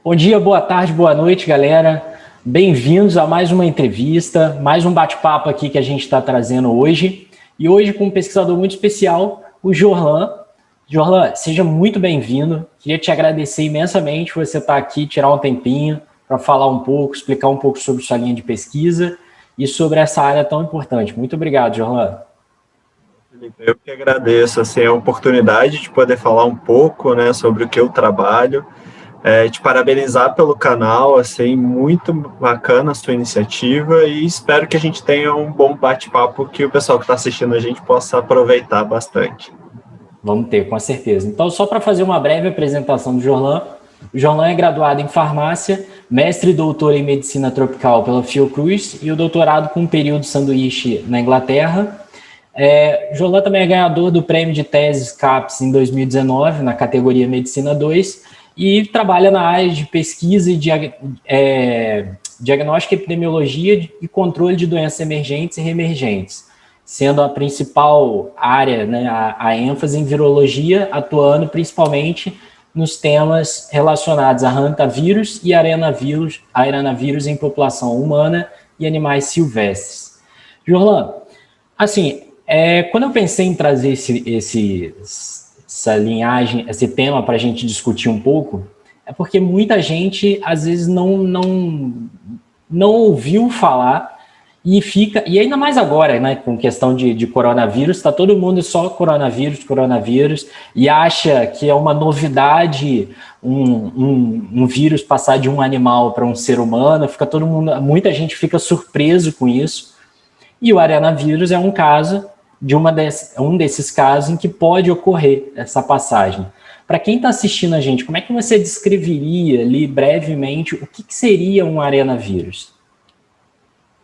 Bom dia, boa tarde, boa noite, galera. Bem-vindos a mais uma entrevista, mais um bate-papo aqui que a gente está trazendo hoje. E hoje com um pesquisador muito especial, o Jorlan. Jorlan, seja muito bem-vindo. Queria te agradecer imensamente por você estar aqui, tirar um tempinho para falar um pouco, explicar um pouco sobre sua linha de pesquisa e sobre essa área tão importante. Muito obrigado, Jorlan. Eu que agradeço assim, a oportunidade de poder falar um pouco, né, sobre o que eu trabalho. Te parabenizar pelo canal, assim, muito bacana a sua iniciativa e espero que a gente tenha um bom bate-papo que o pessoal que está assistindo a gente possa aproveitar bastante. Vamos ter, com certeza. Então, só para fazer uma breve apresentação do Jorlan, o Jorlan é graduado em farmácia, mestre e doutor em medicina tropical pela Fiocruz e o doutorado com um período sanduíche na Inglaterra. Jorlan também é ganhador do prêmio de teses CAPES em 2019, na categoria Medicina 2, e trabalha na área de pesquisa e diagnóstico, epidemiologia e controle de doenças emergentes e reemergentes, sendo a principal área, né, a ênfase em virologia, atuando principalmente nos temas relacionados a hantavirus e arenavírus em população humana e animais silvestres. Jorlan, assim, quando eu pensei em trazer essa linhagem, esse tema para a gente discutir um pouco, é porque muita gente, às vezes, não ouviu falar e ainda mais agora, né, com questão de coronavírus, está todo mundo só coronavírus, e acha que é uma novidade um vírus passar de um animal para um ser humano, muita gente fica surpreso com isso, e o arenavírus é um caso um desses casos em que pode ocorrer essa passagem. Para quem está assistindo a gente, como é que você descreveria ali brevemente o que seria um arenavírus?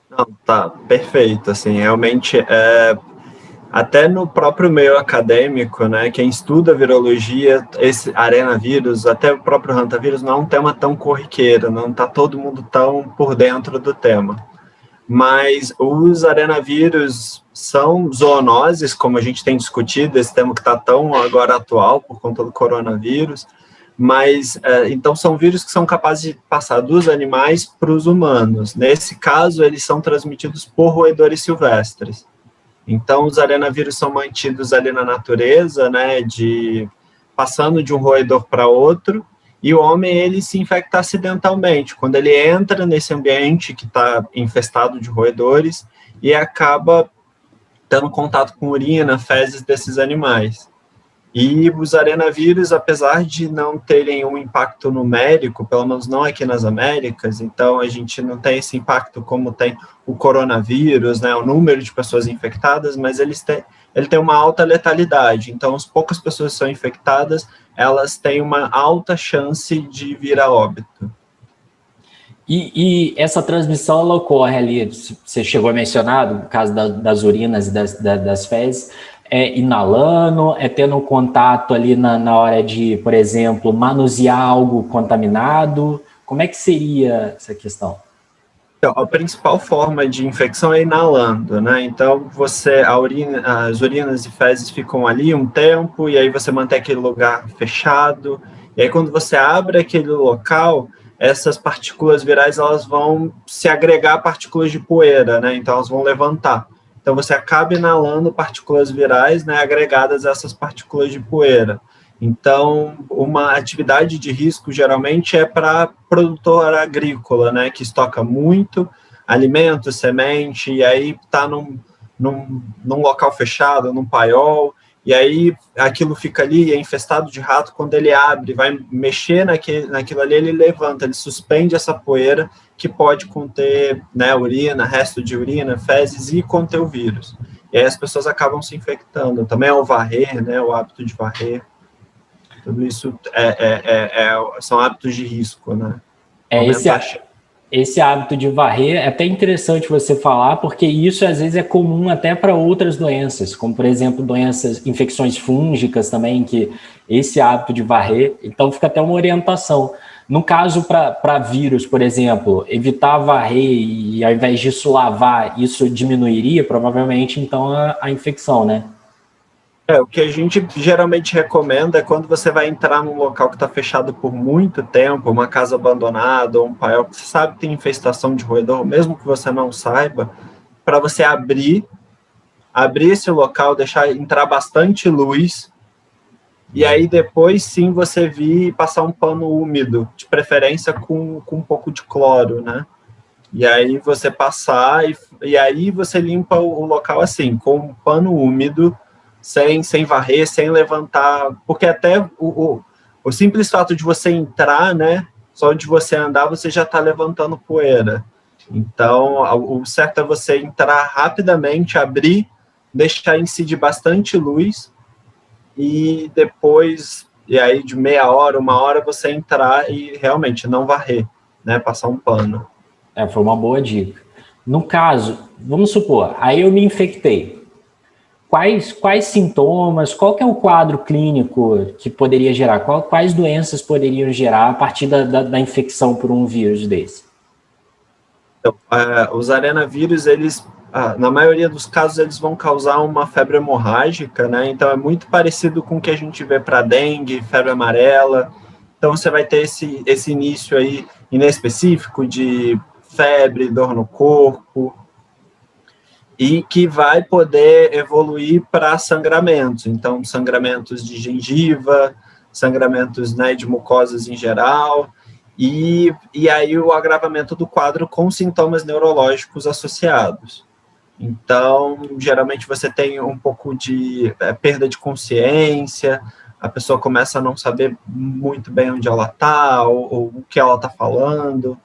Não, tá, perfeito, assim, realmente, até no próprio meio acadêmico, né, quem estuda virologia, esse arenavírus, até o próprio hantavírus, não é um tema tão corriqueiro, não está todo mundo tão por dentro do tema. Mas os arenavírus são zoonoses, como a gente tem discutido, esse tema que está tão agora atual por conta do coronavírus, mas então são vírus que são capazes de passar dos animais para os humanos. Nesse caso, eles são transmitidos por roedores silvestres. Então, os arenavírus são mantidos ali na natureza, né, passando de um roedor para outro, e o homem, ele se infecta acidentalmente, quando ele entra nesse ambiente que está infestado de roedores e acaba tendo contato com urina, fezes desses animais. E os arenavírus, apesar de não terem um impacto numérico, pelo menos não aqui nas Américas, então a gente não tem esse impacto como tem o coronavírus, né, o número de pessoas infectadas, mas ele tem uma alta letalidade. Então, as poucas pessoas que são infectadas, elas têm uma alta chance de vir a óbito. E essa transmissão, ela ocorre ali, você chegou a mencionar, no caso das urinas e das fezes, inalando, tendo contato ali na hora de, por exemplo, manusear algo contaminado? Como é que seria essa questão? Então, a principal forma de infecção é inalando, né? Então, as urinas e fezes ficam ali um tempo, e aí você mantém aquele lugar fechado, e aí quando você abre aquele local, essas partículas virais, elas vão se agregar a partículas de poeira, né? Então, elas vão levantar. Então, você acaba inalando partículas virais, né, agregadas a essas partículas de poeira. Então, uma atividade de risco, geralmente, é para produtor agrícola, né, que estoca muito alimento, semente, e aí está num local fechado, num paiol, e aí aquilo fica ali, é infestado de rato, quando ele abre, vai mexer naquilo ali, ele levanta, ele suspende essa poeira que pode conter, né, urina, resto de urina, fezes e conter o vírus. E aí as pessoas acabam se infectando. Também é o varrer, né, o hábito de varrer. Tudo isso são hábitos de risco, né? Esse hábito de varrer é até interessante você falar, porque isso às vezes é comum até para outras doenças, como por exemplo infecções fúngicas também, que esse hábito de varrer, então fica até uma orientação. No caso para vírus, por exemplo, evitar varrer e ao invés disso lavar, isso diminuiria provavelmente então a infecção, né? O que a gente geralmente recomenda é quando você vai entrar num local que está fechado por muito tempo, uma casa abandonada ou um paiol que você sabe que tem infestação de roedor, mesmo que você não saiba, para você abrir esse local, deixar entrar bastante luz, e aí depois sim você vir e passar um pano úmido, de preferência com um pouco de cloro, né? E aí você passar, e aí você limpa o local assim, com um pano úmido, sem varrer, sem levantar, porque até o simples fato de você entrar, né, só de você andar, você já está levantando poeira. Então, o certo é você entrar rapidamente, abrir, deixar incidir bastante luz, e depois, e aí de meia hora, uma hora, você entrar e realmente não varrer, né, passar um pano. Foi uma boa dica. No caso, vamos supor, aí eu me infectei. Quais sintomas, qual que é o quadro clínico que poderia gerar? Quais doenças poderiam gerar a partir da infecção por um vírus desse? Então, os arenavírus, eles, na maioria dos casos, eles vão causar uma febre hemorrágica, né? Então, é muito parecido com o que a gente vê para dengue, febre amarela. Então, você vai ter esse início aí inespecífico de febre, dor no corpo, e que vai poder evoluir para sangramentos. Então, sangramentos de gengiva, sangramentos, né, de mucosas em geral, e aí o agravamento do quadro com sintomas neurológicos associados. Então, geralmente você tem um pouco de perda de consciência, a pessoa começa a não saber muito bem onde ela está, ou o que ela está falando,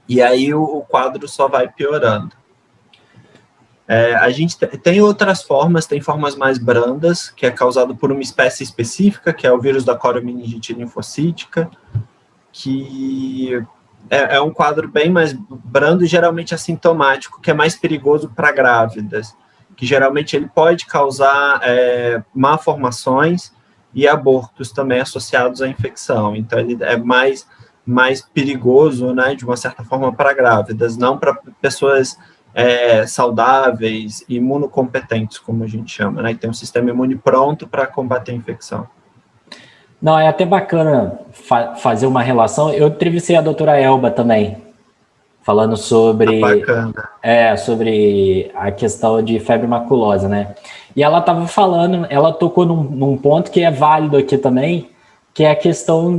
e aí o quadro só vai piorando. A gente tem outras formas, tem formas mais brandas, que é causado por uma espécie específica, que é o vírus da coromeningite linfocítica, que é um quadro bem mais brando e geralmente assintomático, que é mais perigoso para grávidas, que geralmente ele pode causar malformações e abortos também associados à infecção. Então, ele é mais perigoso, né, de uma certa forma, para grávidas, não para pessoas saudáveis, imunocompetentes, como a gente chama, né, que tem um sistema imune pronto para combater a infecção. Não, é até bacana fazer uma relação. Eu entrevistei a doutora Elba também, falando sobre a questão de febre maculosa, né? E ela estava falando, ela tocou num ponto que é válido aqui também, que é a questão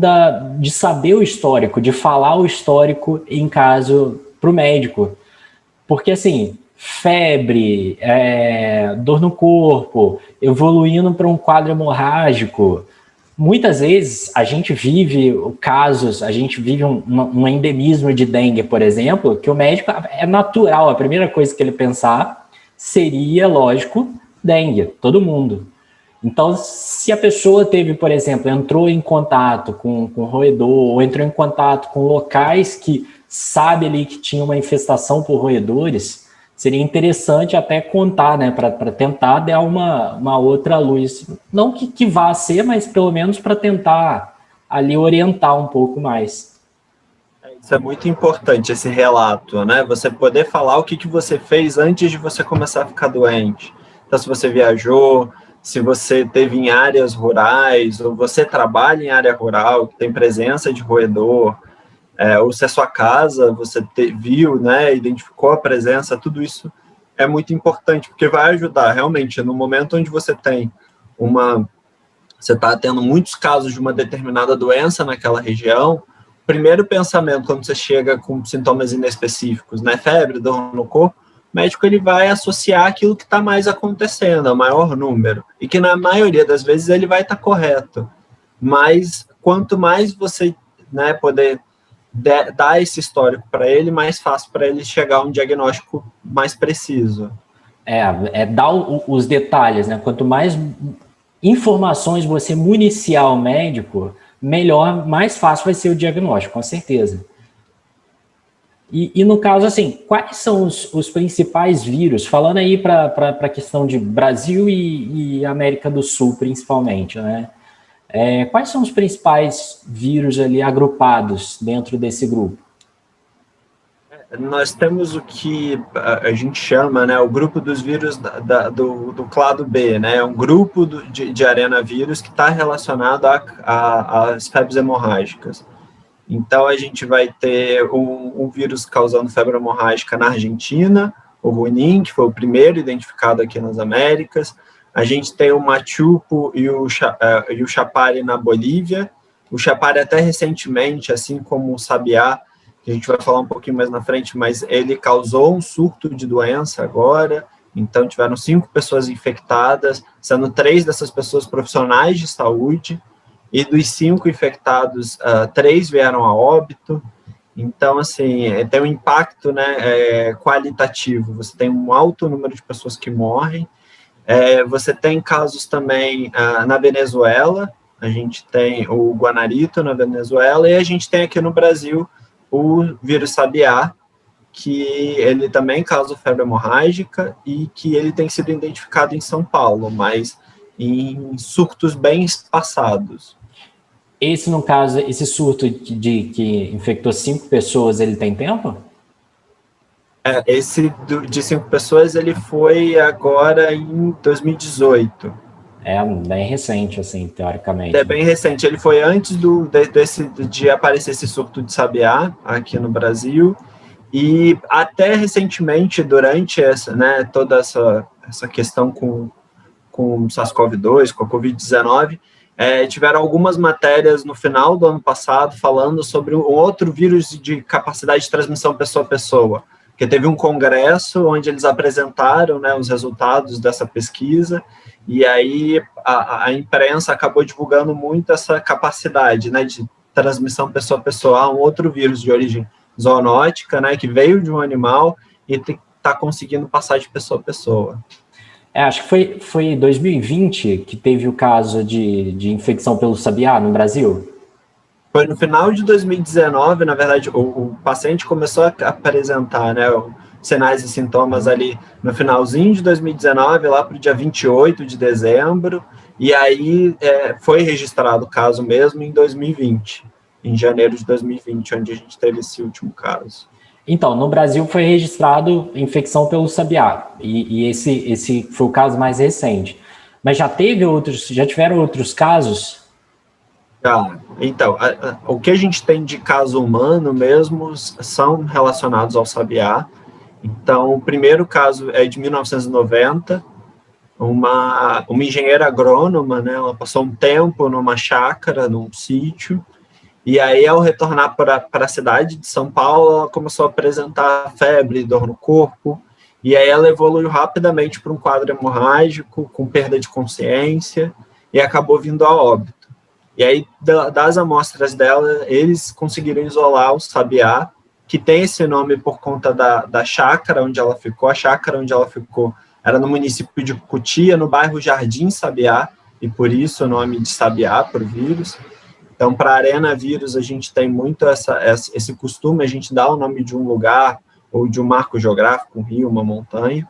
de saber o histórico, de falar o histórico em caso para o médico. Porque, assim, febre, dor no corpo, evoluindo para um quadro hemorrágico, muitas vezes a gente vive casos, a gente vive um endemismo de dengue, por exemplo, que o médico é natural, a primeira coisa que ele pensar seria, lógico, dengue, todo mundo. Então, se a pessoa teve, por exemplo, entrou em contato com roedor, ou entrou em contato com locais que sabe ali que tinha uma infestação por roedores, seria interessante até contar, né, para tentar dar uma outra luz. Não que vá ser, mas pelo menos para tentar ali orientar um pouco mais. Isso é muito importante, esse relato, né? Você poder falar o que você fez antes de você começar a ficar doente. Então, se você viajou, se você teve em áreas rurais, ou você trabalha em área rural, que tem presença de roedor, ou se a sua casa, você viu, né, identificou a presença, tudo isso é muito importante, porque vai ajudar, realmente, no momento onde você tem você está tendo muitos casos de uma determinada doença naquela região, o primeiro pensamento, quando você chega com sintomas inespecíficos, né, febre, dor no corpo, o médico ele vai associar aquilo que está mais acontecendo, ao maior número, e que na maioria das vezes ele vai estar correto, mas quanto mais você, né, poder dar esse histórico para ele, mais fácil para ele chegar a um diagnóstico mais preciso. Dar os detalhes, né? Quanto mais informações você municiar o médico, melhor, mais fácil vai ser o diagnóstico, com certeza. E no caso, assim, quais são os principais vírus? Falando aí para a questão de Brasil e América do Sul, principalmente, né? Quais são os principais vírus ali agrupados dentro desse grupo? nós temos o que a gente chama, né, o grupo dos vírus do clado B, né, um grupo de arenavírus que está relacionado às febres hemorrágicas. Então, a gente vai ter um vírus causando febre hemorrágica na Argentina, o Runim, que foi o primeiro identificado aqui nas Américas. A gente tem o Machupo e o Chapare na Bolívia. O Chapare até recentemente, assim como o Sabiá, que a gente vai falar um pouquinho mais na frente, mas ele causou um surto de doença agora. Então, tiveram 5 pessoas infectadas, sendo 3 dessas pessoas profissionais de saúde, e dos 5 infectados, 3 vieram a óbito. Então, assim, tem um impacto, né, qualitativo. Você tem um alto número de pessoas que morrem. Você tem casos também na Venezuela, a gente tem o guanarito na Venezuela, e a gente tem aqui no Brasil o vírus Sabiá, que ele também causa febre hemorrágica e que ele tem sido identificado em São Paulo, mas em surtos bem espaçados. Esse, no caso, esse surto que infectou 5 pessoas, ele tem tempo? Esse de 5 pessoas, ele foi agora em 2018. É bem recente, assim, teoricamente. É bem recente. Ele foi antes de aparecer esse surto de Sabiá aqui no Brasil. E até recentemente, durante toda essa questão com o SARS-CoV-2, com a Covid-19, tiveram algumas matérias no final do ano passado falando sobre um outro vírus de capacidade de transmissão pessoa a pessoa, que teve um congresso onde eles apresentaram, né, os resultados dessa pesquisa, e aí a imprensa acabou divulgando muito essa capacidade, né, de transmissão pessoa a pessoa, um outro vírus de origem zoonótica, né, que veio de um animal e está conseguindo passar de pessoa a pessoa. Acho que foi em 2020 que teve o caso de infecção pelo sabiá no Brasil. Foi no final de 2019, na verdade, o paciente começou a apresentar, né, sinais e sintomas ali no finalzinho de 2019, lá para o dia 28 de dezembro, e aí foi registrado o caso mesmo em 2020, em janeiro de 2020, onde a gente teve esse último caso. Então, no Brasil foi registrado infecção pelo sabiá, e esse foi o caso mais recente. Mas já tiveram outros casos? Então, o que a gente tem de caso humano mesmo são relacionados ao sabiá. Então, o primeiro caso é de 1990, uma engenheira agrônoma, né, ela passou um tempo numa chácara, num sítio, e aí, ao retornar para a cidade de São Paulo, ela começou a apresentar febre, dor no corpo, e aí ela evoluiu rapidamente para um quadro hemorrágico, com perda de consciência, e acabou vindo a óbito. E aí, das amostras dela, eles conseguiram isolar o sabiá, que tem esse nome por conta da chácara onde ela ficou. A chácara onde ela ficou era no município de Cotia, no bairro Jardim Sabiá, e por isso o nome de sabiá, por vírus. Então, para arenavírus, a gente tem muito esse costume, a gente dá o nome de um lugar ou de um marco geográfico, um rio, uma montanha,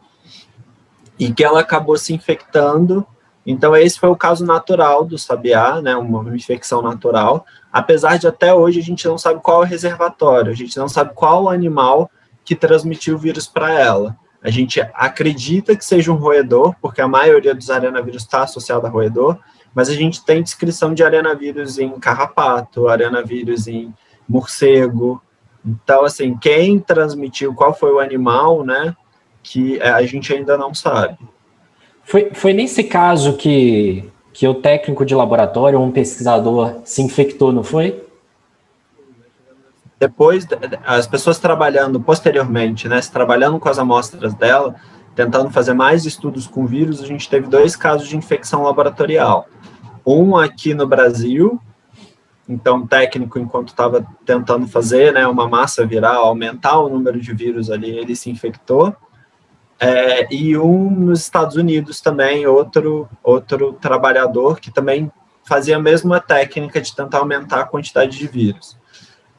e que ela acabou se infectando. Então, esse foi o caso natural do sabiá, né, uma infecção natural, apesar de até hoje a gente não sabe qual é o reservatório, a gente não sabe qual o animal que transmitiu o vírus para ela. A gente acredita que seja um roedor, porque a maioria dos arenavírus está associada a roedor, mas a gente tem descrição de arenavírus em carrapato, arenavírus em morcego. Então, assim, quem transmitiu, qual foi o animal, né, que a gente ainda não sabe. Foi nesse caso que o técnico de laboratório, um pesquisador, se infectou, não foi? Depois, as pessoas trabalhando posteriormente, né, trabalhando com as amostras dela, tentando fazer mais estudos com vírus, a gente teve 2 casos de infecção laboratorial. Um aqui no Brasil, então o técnico, enquanto estava tentando fazer, né, uma massa viral, aumentar o número de vírus ali, ele se infectou. E um nos Estados Unidos também, outro trabalhador que também fazia a mesma técnica de tentar aumentar a quantidade de vírus.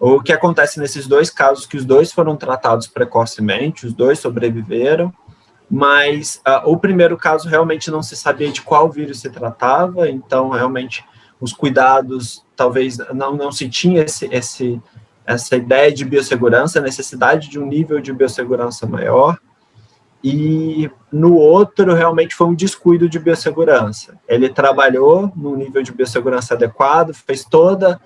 O que acontece nesses 2 casos, que os 2 foram tratados precocemente, os 2 sobreviveram, mas o primeiro caso realmente não se sabia de qual vírus se tratava, então realmente os cuidados, talvez não se tinha essa ideia de biossegurança, a necessidade de um nível de biossegurança maior, e no outro realmente foi um descuido de biossegurança. Ele trabalhou num nível de biossegurança adequado, fez todo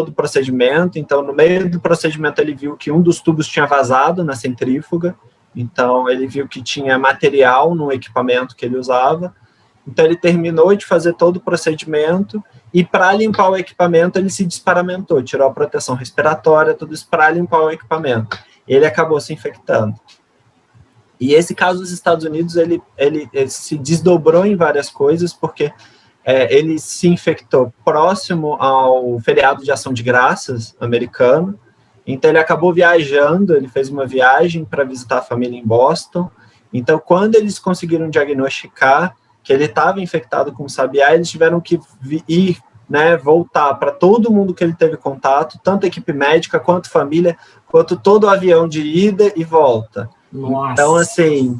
o procedimento, então no meio do procedimento ele viu que um dos tubos tinha vazado na centrífuga, então ele viu que tinha material no equipamento que ele usava, então ele terminou de fazer todo o procedimento e para limpar o equipamento ele se desparamentou, tirou a proteção respiratória, tudo isso para limpar o equipamento. Ele acabou se infectando. E esse caso dos Estados Unidos, ele se desdobrou em várias coisas, porque ele se infectou próximo ao feriado de Ação de Graças americano, então ele acabou viajando, ele fez uma viagem para visitar a família em Boston, então quando eles conseguiram diagnosticar que ele estava infectado com sabiá, eles tiveram que ir, né, voltar para todo mundo que ele teve contato, tanto a equipe médica, quanto família, quanto todo o avião de ida e volta. Nossa. Então, assim,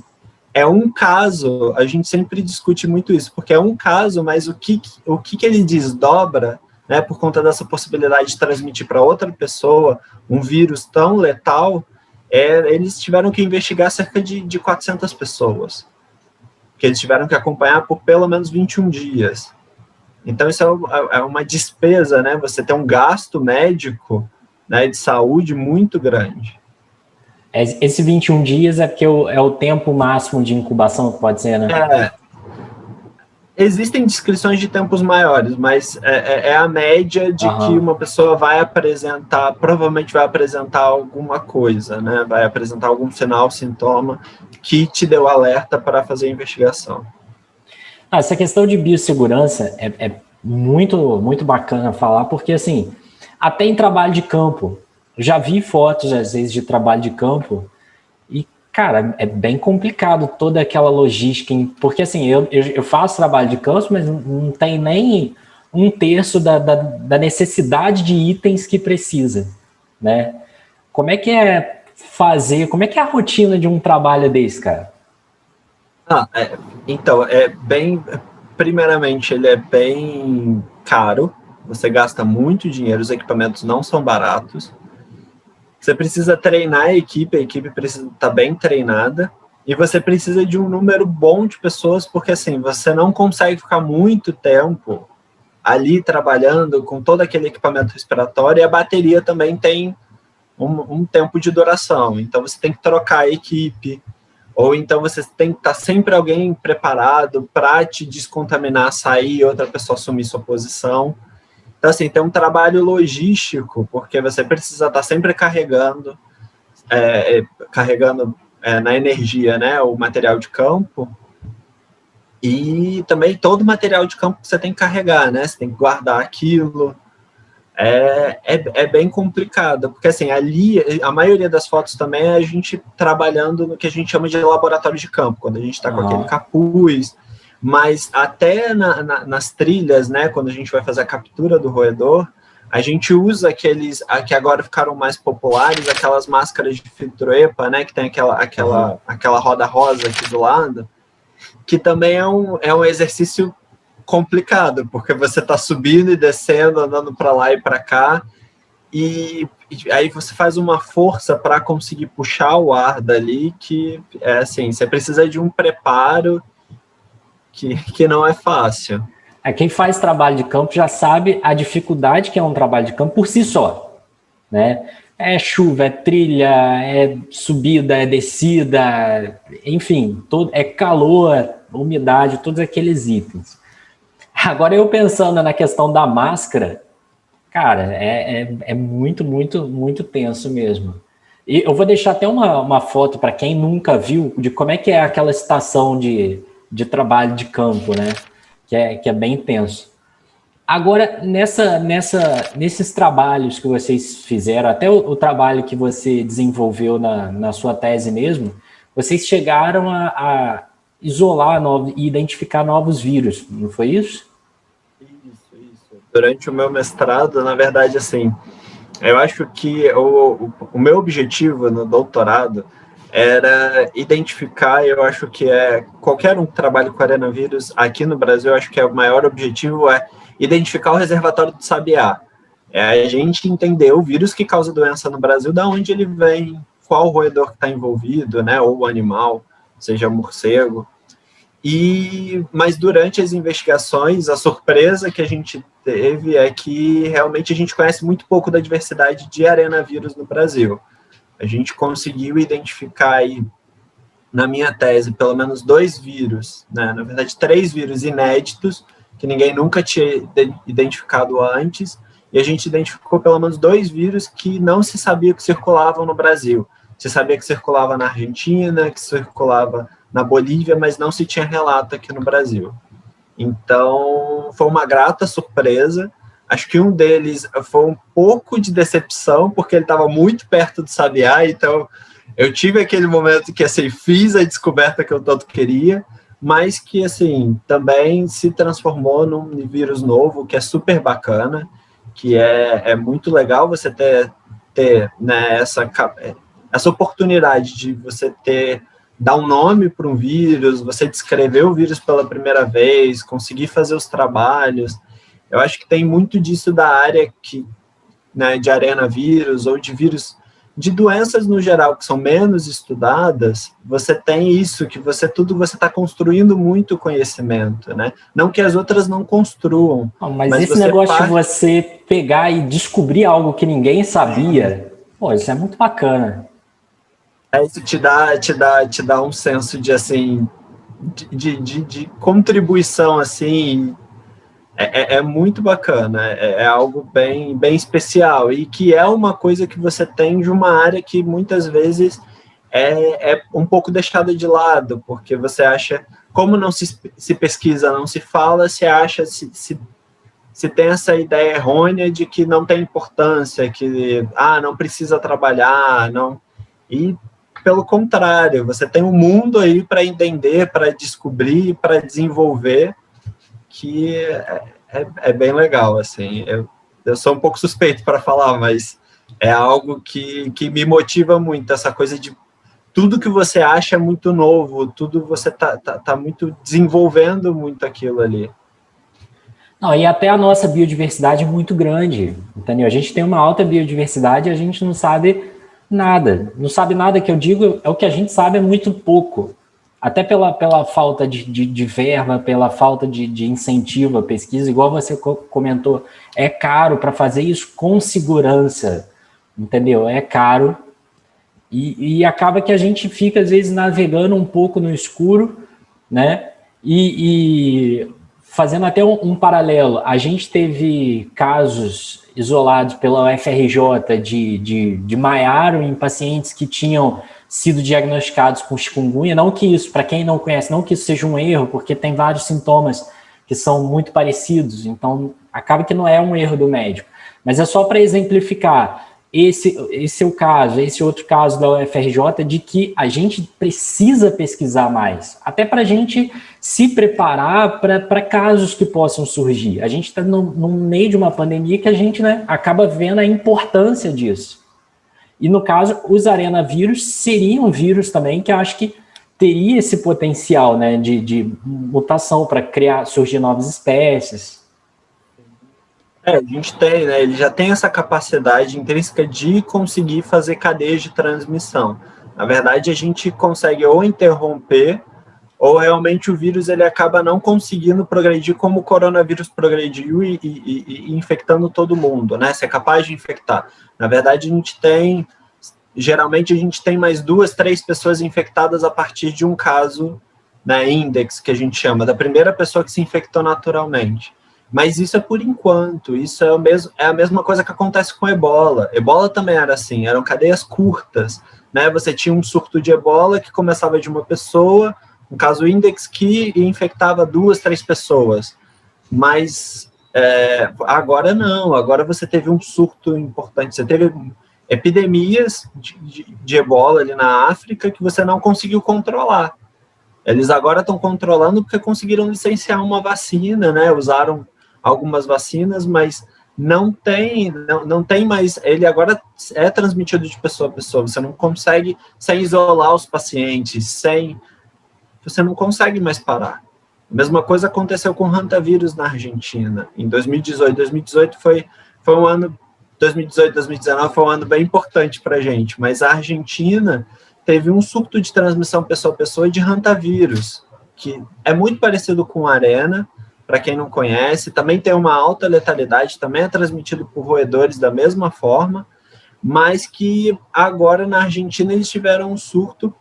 é um caso, a gente sempre discute muito isso, porque é um caso, mas o que ele desdobra, né, por conta dessa possibilidade de transmitir para outra pessoa um vírus tão letal, eles tiveram que investigar cerca de 400 pessoas, que eles tiveram que acompanhar por pelo menos 21 dias. Então, isso é uma despesa, né, você tem um gasto médico, né, de saúde muito grande. Esse 21 dias é porque é o tempo máximo de incubação que pode ser, né? Existem descrições de tempos maiores, mas é a média de que uma pessoa vai apresentar, provavelmente vai apresentar alguma coisa, né? Vai apresentar algum sinal, sintoma, que te deu alerta para fazer a investigação. Essa questão de biossegurança é muito, muito bacana falar, porque, assim, até em trabalho de campo, já vi fotos, às vezes, de trabalho de campo e, cara, é bem complicado toda aquela logística, porque, assim, eu faço trabalho de campo, mas não tem nem um terço da necessidade de itens que precisa, né? Como é que é como é que é a rotina de um trabalho desse, cara? Então, primeiramente, ele é bem caro, você gasta muito dinheiro, os equipamentos não são baratos. Você precisa treinar a equipe precisa estar bem treinada, e você precisa de um número bom de pessoas, porque assim, você não consegue ficar muito tempo ali trabalhando com todo aquele equipamento respiratório, e a bateria também tem um tempo de duração, então você tem que trocar a equipe, ou então você tem que estar sempre alguém preparado para te descontaminar, sair e outra pessoa assumir sua posição. Então, assim, tem um trabalho logístico, porque você precisa estar sempre carregando na energia, né, o material de campo, e também todo o material de campo que você tem que carregar, né, você tem que guardar aquilo. É bem complicado, porque assim, ali, a maioria das fotos também é a gente trabalhando no que a gente chama de laboratório de campo, quando a gente está com aquele capuz, mas até nas trilhas, né, quando a gente vai fazer a captura do roedor, a gente usa aqueles, que agora ficaram mais populares, aquelas máscaras de filtro EPA, né, que tem aquela roda rosa aqui do lado, que também é um exercício complicado, porque você está subindo e descendo, andando para lá e para cá, e aí você faz uma força para conseguir puxar o ar dali, que é assim, você precisa de um preparo que não é fácil. Quem faz trabalho de campo já sabe a dificuldade que é um trabalho de campo por si só, né? É chuva, é trilha, é subida, é descida, enfim, é calor, umidade, todos aqueles itens. Agora, eu pensando na questão da máscara, cara, é muito, muito, muito tenso mesmo. E eu vou deixar até uma foto para quem nunca viu de como é que é aquela estação de trabalho de campo, né? Que é bem tenso. Agora, nesses trabalhos que vocês fizeram, até o trabalho que você desenvolveu na sua tese mesmo, vocês chegaram a isolar e identificar novos vírus, não foi isso? Isso. Durante o meu mestrado, na verdade, assim, eu acho que o meu objetivo no doutorado era identificar, eu acho que qualquer um que trabalhe com arenavírus aqui no Brasil, eu acho que o maior objetivo é identificar o reservatório do sabiá. É a gente entender o vírus que causa doença no Brasil, da onde ele vem, qual roedor que está envolvido, né, ou o animal, seja morcego. Mas durante as investigações, a surpresa que a gente teve é que realmente a gente conhece muito pouco da diversidade de arenavírus no Brasil. A gente conseguiu identificar aí, na minha tese, pelo menos 2 vírus, né? Na verdade 3 vírus inéditos, que ninguém nunca tinha identificado antes, e a gente identificou pelo menos 2 vírus que não se sabia que circulavam no Brasil. Se sabia que circulava na Argentina, que circulava na Bolívia, mas não se tinha relato aqui no Brasil. Então, foi uma grata surpresa. Acho que um deles foi um pouco de decepção, porque ele estava muito perto do sabiá, então eu tive aquele momento que, assim, fiz a descoberta que eu tanto queria, mas que, assim, também se transformou num vírus novo, que é super bacana, que é muito legal você ter né, essa oportunidade de você dar um nome para um vírus, você descrever o vírus pela primeira vez, conseguir fazer os trabalhos. Eu acho que tem muito disso da área né, de arenavírus ou de vírus, de doenças no geral que são menos estudadas. Você tem isso, que você está construindo muito conhecimento, né? Não que as outras não construam. Mas esse negócio de você pegar e descobrir algo que ninguém sabia, pô, isso é muito bacana. Isso te dá um senso de, assim, de contribuição, assim, é muito bacana, é algo bem especial, e que é uma coisa que você tem de uma área que muitas vezes é um pouco deixada de lado, porque você acha, como não se pesquisa, não se fala, se acha, se tem essa ideia errônea de que não tem importância, que não precisa trabalhar, não. E pelo contrário, você tem um mundo aí para entender, para descobrir, para desenvolver, que é bem legal, assim. Eu sou um pouco suspeito para falar, mas é algo que me motiva muito, essa coisa de tudo que você acha é muito novo, tudo você tá muito desenvolvendo muito aquilo ali. Não, e até a nossa biodiversidade é muito grande, entendeu? A gente tem uma alta biodiversidade e a gente não sabe nada. Não sabe nada, que eu digo, é o que a gente sabe é muito pouco. Até pela falta de verba, pela falta de incentivo à pesquisa, igual você comentou, é caro para fazer isso com segurança, entendeu? É caro e acaba que a gente fica, às vezes, navegando um pouco no escuro, né? E fazendo até um paralelo, a gente teve casos isolados pela UFRJ de maiaro em pacientes que tinham sido diagnosticados com chikungunya. Não que isso, para quem não conhece, não que isso seja um erro, porque tem vários sintomas que são muito parecidos, então acaba que não é um erro do médico. Mas é só para exemplificar esse seu caso, esse outro caso da UFRJ, de que a gente precisa pesquisar mais, até para a gente se preparar para casos que possam surgir. A gente está no meio de uma pandemia que a gente, né, acaba vendo a importância disso. E no caso, os arenavírus seriam vírus também que eu acho que teria esse potencial, né, de mutação para surgir novas espécies. A gente tem, né? Ele já tem essa capacidade intrínseca de conseguir fazer cadeias de transmissão. Na verdade, a gente consegue ou interromper, ou realmente o vírus ele acaba não conseguindo progredir como o coronavírus progrediu e infectando todo mundo, né? Se é capaz de infectar. Na verdade, geralmente a gente tem mais 2, 3 pessoas infectadas a partir de um caso, né, index, que a gente chama, da primeira pessoa que se infectou naturalmente. Mas isso é por enquanto, isso é a mesma coisa que acontece com ebola. Ebola também era assim, eram cadeias curtas, né? Você tinha um surto de ebola que começava de uma pessoa, um caso index que infectava 2, 3 pessoas. Mas agora não, agora você teve um surto importante, você teve epidemias de ebola ali na África que você não conseguiu controlar. Eles agora estão controlando porque conseguiram licenciar uma vacina, né? Usaram algumas vacinas, mas não tem mais. Ele agora é transmitido de pessoa a pessoa. Você não consegue, sem isolar os pacientes, você não consegue mais parar. A mesma coisa aconteceu com o hantavirus na Argentina, em 2018. 2018 foi foi um ano, 2018, 2019 foi um ano bem importante para a gente, mas a Argentina teve um surto de transmissão pessoa a pessoa de hantavírus, que é muito parecido com a arena, para quem não conhece, também tem uma alta letalidade, também é transmitido por roedores da mesma forma, mas que agora na Argentina eles tiveram um surto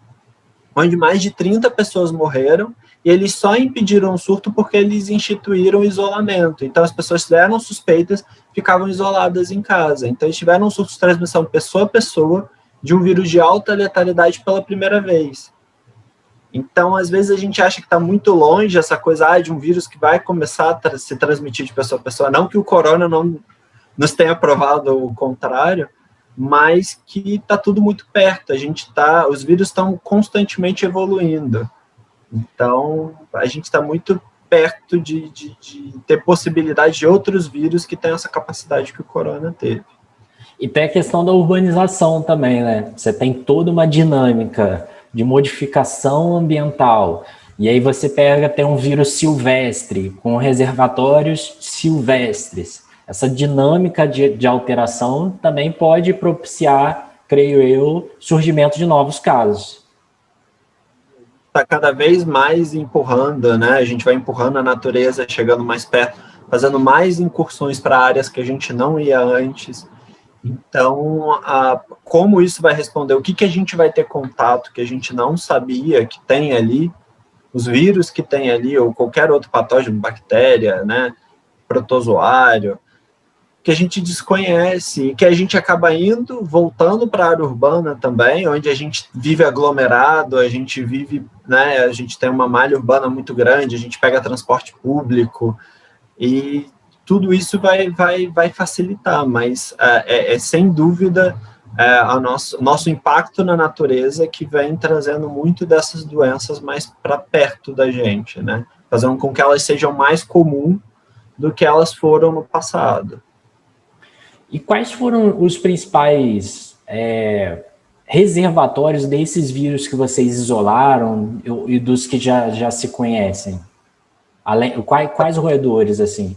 onde mais de 30 pessoas morreram, e eles só impediram o surto porque eles instituíram isolamento. Então, as pessoas eram suspeitas, ficavam isoladas em casa. Então, eles tiveram um surto de transmissão pessoa a pessoa de um vírus de alta letalidade pela primeira vez. Então, às vezes, a gente acha que está muito longe essa coisa de um vírus que vai começar a se transmitir de pessoa a pessoa. Não que o corona não nos tenha provado o contrário, mas que está tudo muito perto. Os vírus estão constantemente evoluindo. Então, a gente está muito perto de ter possibilidade de outros vírus que tenham essa capacidade que o corona teve. E tem a questão da urbanização também, né? Você tem toda uma dinâmica de modificação ambiental. E aí você tem um vírus silvestre, com reservatórios silvestres. Essa dinâmica de alteração também pode propiciar, creio eu, surgimento de novos casos. Está cada vez mais empurrando, né? A gente vai empurrando a natureza, chegando mais perto, fazendo mais incursões para áreas que a gente não ia antes. Então, como isso vai responder? O que a gente vai ter contato que a gente não sabia que tem ali, os vírus que tem ali, ou qualquer outro patógeno, bactéria, né? Protozoário, que a gente desconhece, e que a gente acaba voltando para a área urbana também, onde a gente vive aglomerado, a gente vive, né, a gente tem uma malha urbana muito grande, a gente pega transporte público, e tudo isso vai facilitar, mas sem dúvida nosso impacto na natureza que vem trazendo muito dessas doenças mais para perto da gente, né, fazendo com que elas sejam mais comuns do que elas foram no passado. E quais foram os principais reservatórios desses vírus que vocês isolaram e dos que já se conhecem? Quais roedores, assim?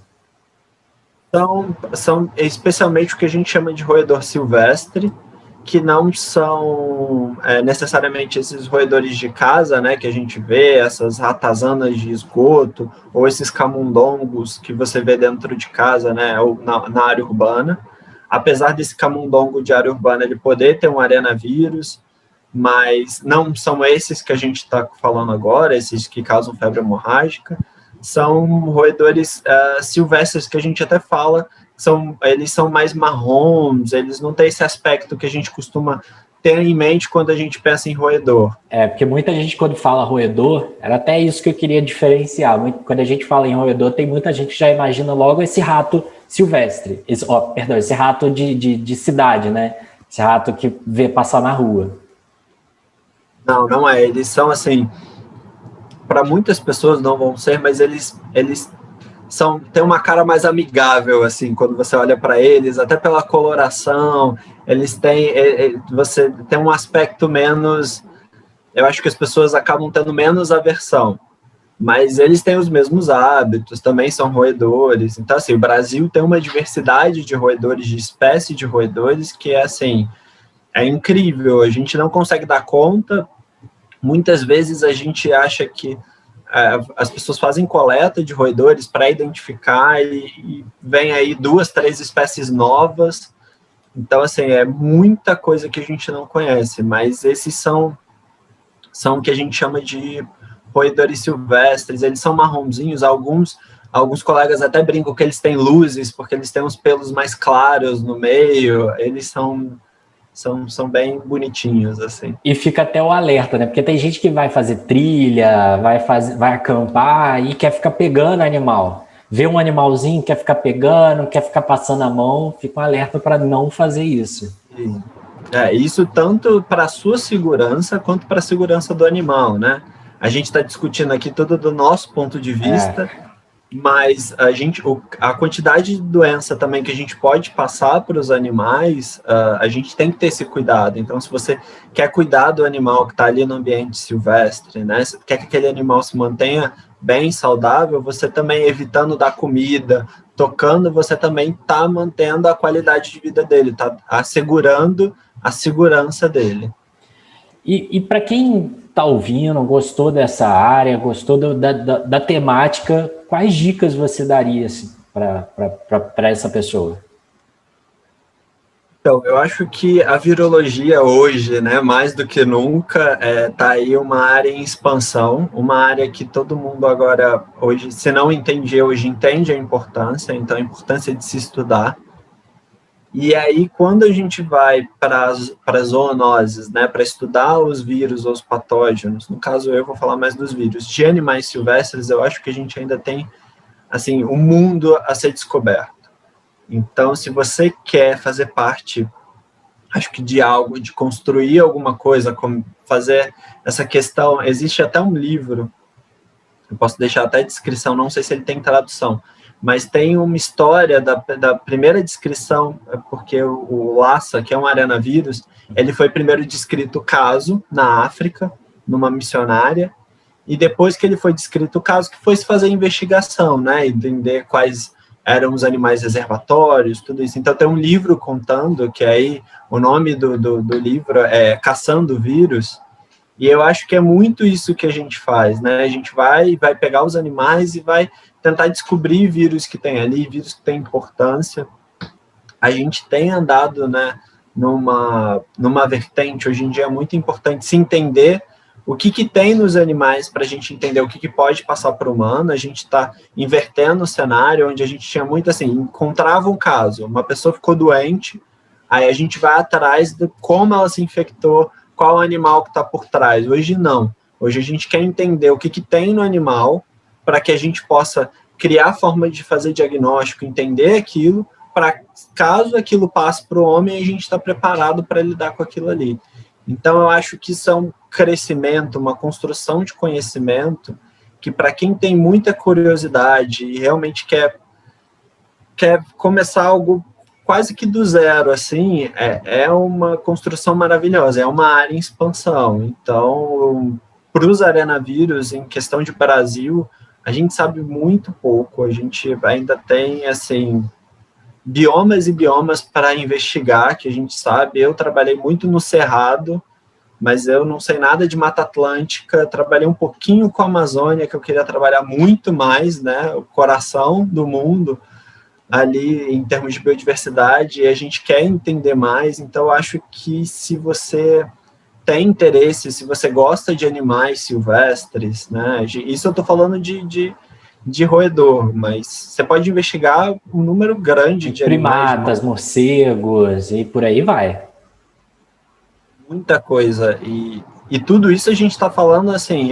São especialmente o que a gente chama de roedor silvestre, que não são necessariamente esses roedores de casa, né, que a gente vê, essas ratazanas de esgoto, ou esses camundongos que você vê dentro de casa, né, ou na área urbana. Apesar desse camundongo de área urbana ele poder ter um arenavírus, mas não são esses que a gente está falando agora, esses que causam febre hemorrágica, são roedores silvestres que a gente até fala, eles são mais marrons, eles não têm esse aspecto que a gente costuma ter em mente quando a gente pensa em roedor. Porque muita gente, quando fala roedor, era até isso que eu queria diferenciar. Quando a gente fala em roedor, tem muita gente que já imagina logo esse rato silvestre, esse rato de cidade, né? Esse rato que vê passar na rua. Não é. Eles são assim, para muitas pessoas não vão ser, mas eles têm uma cara mais amigável, assim, quando você olha para eles, até pela coloração, eles têm, você tem um aspecto menos, eu acho que as pessoas acabam tendo menos aversão. Mas eles têm os mesmos hábitos, também são roedores. Então, assim, o Brasil tem uma diversidade de roedores, de espécie de roedores, que é, assim, é incrível. A gente não consegue dar conta. Muitas vezes a gente acha que as pessoas fazem coleta de roedores para identificar e vem aí 2, 3 espécies novas. Então, assim, é muita coisa que a gente não conhece. Mas esses são o que a gente chama de roedores silvestres, eles são marronzinhos, alguns colegas até brincam que eles têm luzes, porque eles têm uns pelos mais claros no meio, eles são bem bonitinhos, assim. E fica até o alerta, né? Porque tem gente que vai fazer trilha, vai acampar e quer ficar pegando animal. Vê um animalzinho, quer ficar pegando, quer ficar passando a mão, fica um alerta para não fazer isso. Isso tanto para a sua segurança quanto para a segurança do animal, né? A gente está discutindo aqui tudo do nosso ponto de vista, mas a quantidade de doença também que a gente pode passar para os animais, a gente tem que ter esse cuidado. Então, se você quer cuidar do animal que está ali no ambiente silvestre, né? Se quer que aquele animal se mantenha bem saudável, você também evitando dar comida, tocando, você também está mantendo a qualidade de vida dele, está assegurando a segurança dele. E para quem está ouvindo, gostou dessa área, gostou da temática, quais dicas você daria assim, para essa pessoa? Então, eu acho que a virologia hoje, né, mais do que nunca, tá aí uma área em expansão, uma área que todo mundo agora, hoje, se não entendia, hoje entende a importância, então a importância de se estudar. E aí, quando a gente vai para as zoonoses, né, para estudar os vírus ou os patógenos, no caso eu vou falar mais dos vírus, de animais silvestres, eu acho que a gente ainda tem, assim, um mundo a ser descoberto. Então, se você quer fazer parte, acho que de algo, de construir alguma coisa, como fazer essa questão, existe até um livro, eu posso deixar até a descrição, não sei se ele tem tradução, mas tem uma história da primeira descrição, porque o Lassa, que é um arenavírus, ele foi primeiro descrito o caso na África, numa missionária, e depois que ele foi descrito o caso, que foi se fazer investigação, né, entender quais eram os animais reservatórios, tudo isso. Então tem um livro contando, que aí o nome do livro é Caçando Vírus, e eu acho que é muito isso que a gente faz, né? A gente vai pegar os animais e vai tentar descobrir vírus que tem ali, vírus que têm importância. A gente tem andado, né, numa vertente, hoje em dia é muito importante se entender o que tem nos animais para a gente entender o que pode passar para o humano. A gente está invertendo o cenário, onde a gente tinha muito assim, encontrava um caso, uma pessoa ficou doente, aí a gente vai atrás de como ela se infectou, qual animal que está por trás. Hoje não. Hoje a gente quer entender o que tem no animal para que a gente possa criar forma de fazer diagnóstico, entender aquilo, para caso aquilo passe para o homem, a gente está preparado para lidar com aquilo ali. Então, eu acho que isso é um crescimento, uma construção de conhecimento, que para quem tem muita curiosidade e realmente quer começar algo quase que do zero, assim, é uma construção maravilhosa, é uma área em expansão. Então, para os arenavírus, em questão de Brasil, a gente sabe muito pouco, a gente ainda tem, assim, biomas e biomas para investigar, que a gente sabe. Eu trabalhei muito no Cerrado, mas eu não sei nada de Mata Atlântica, trabalhei um pouquinho com a Amazônia, que eu queria trabalhar muito mais, né, o coração do mundo, ali em termos de biodiversidade, e a gente quer entender mais. Então eu acho que se você tem interesse, se você gosta de animais silvestres, né, isso eu estou falando de roedor, mas você pode investigar um número grande de primatas, animais, morcegos e por aí vai. Muita coisa, e tudo isso a gente está falando assim,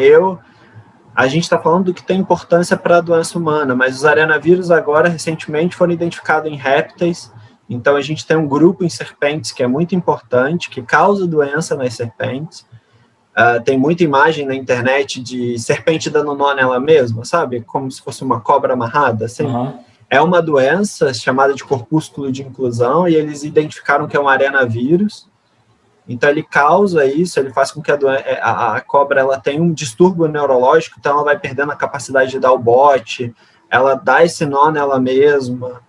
a gente está falando do que tem importância para a doença humana, mas os arenavírus agora, recentemente, foram identificados em répteis, então a gente tem um grupo em serpentes que é muito importante, que causa doença nas serpentes. Tem muita imagem na internet de serpente dando nó nela mesma, sabe? Como se fosse uma cobra amarrada, assim. Uhum. É uma doença chamada de corpúsculo de inclusão, e eles identificaram que é um arenavírus. Então, ele causa isso, ele faz com que a cobra ela tenha um distúrbio neurológico, então ela vai perdendo a capacidade de dar o bote, ela dá esse nó nela mesma.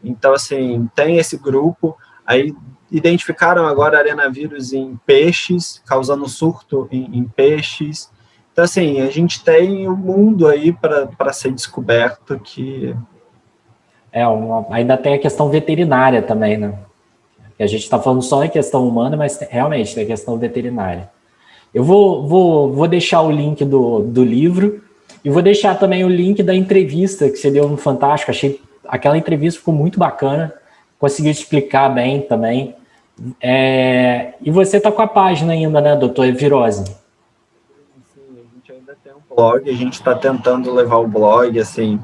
Então, assim, tem esse grupo. Aí, identificaram agora arenavírus em peixes, causando surto em peixes. Então, assim, a gente tem um mundo aí para ser descoberto que... Ainda tem a questão veterinária também, né? A gente está falando só em questão humana, mas realmente tem a questão veterinária. Eu vou deixar o link do livro e vou deixar também o link da entrevista que você deu no Fantástico. Achei aquela entrevista ficou muito bacana, conseguiu explicar bem também. E você está com a página ainda, né, doutor Evirose? Sim, a gente ainda tem um blog, a gente está tentando levar o blog, assim,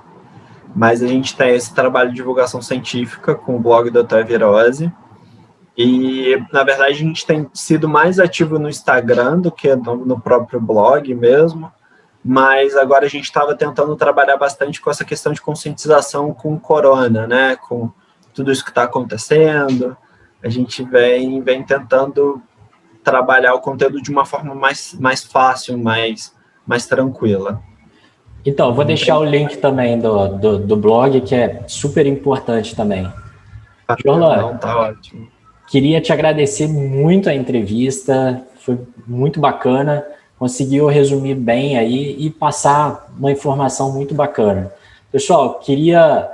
mas a gente tem esse trabalho de divulgação científica com o blog do Dr. Evirose. E, na verdade, a gente tem sido mais ativo no Instagram do que no próprio blog mesmo, mas agora a gente estava tentando trabalhar bastante com essa questão de conscientização com o corona, né, com tudo isso que está acontecendo. A gente vem tentando trabalhar o conteúdo de uma forma mais fácil, mais tranquila. Então, eu vou deixar o link também do blog, que é super importante também. Jorlan, Não, tá ótimo. Queria te agradecer muito a entrevista, foi muito bacana, conseguiu resumir bem aí e passar uma informação muito bacana. Pessoal, queria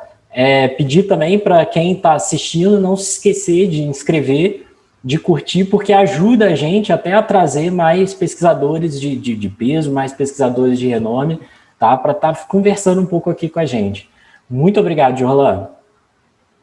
pedir também para quem está assistindo não se esquecer de inscrever, de curtir, porque ajuda a gente até a trazer mais pesquisadores de peso, mais pesquisadores de renome, tá? Para estar conversando um pouco aqui com a gente. Muito obrigado, Jorlan.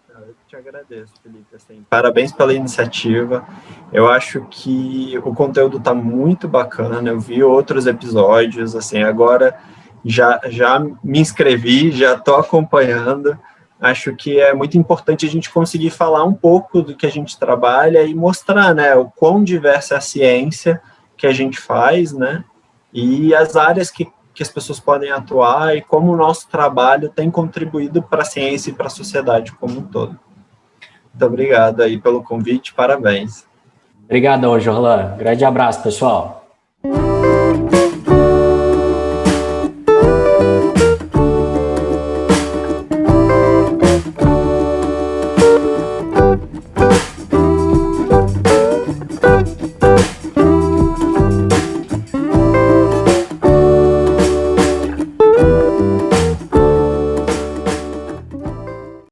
Eu te agradeço, Felipe. Assim, parabéns pela iniciativa. Eu acho que o conteúdo está muito bacana. Eu vi outros episódios, assim, agora já me inscrevi, já estou acompanhando. Acho que é muito importante a gente conseguir falar um pouco do que a gente trabalha e mostrar, né, o quão diversa é a ciência que a gente faz, né, e as áreas que as pessoas podem atuar e como o nosso trabalho tem contribuído para a ciência e para a sociedade como um todo. Muito obrigado aí pelo convite, parabéns. Obrigadão, Jorlan. Grande abraço, pessoal.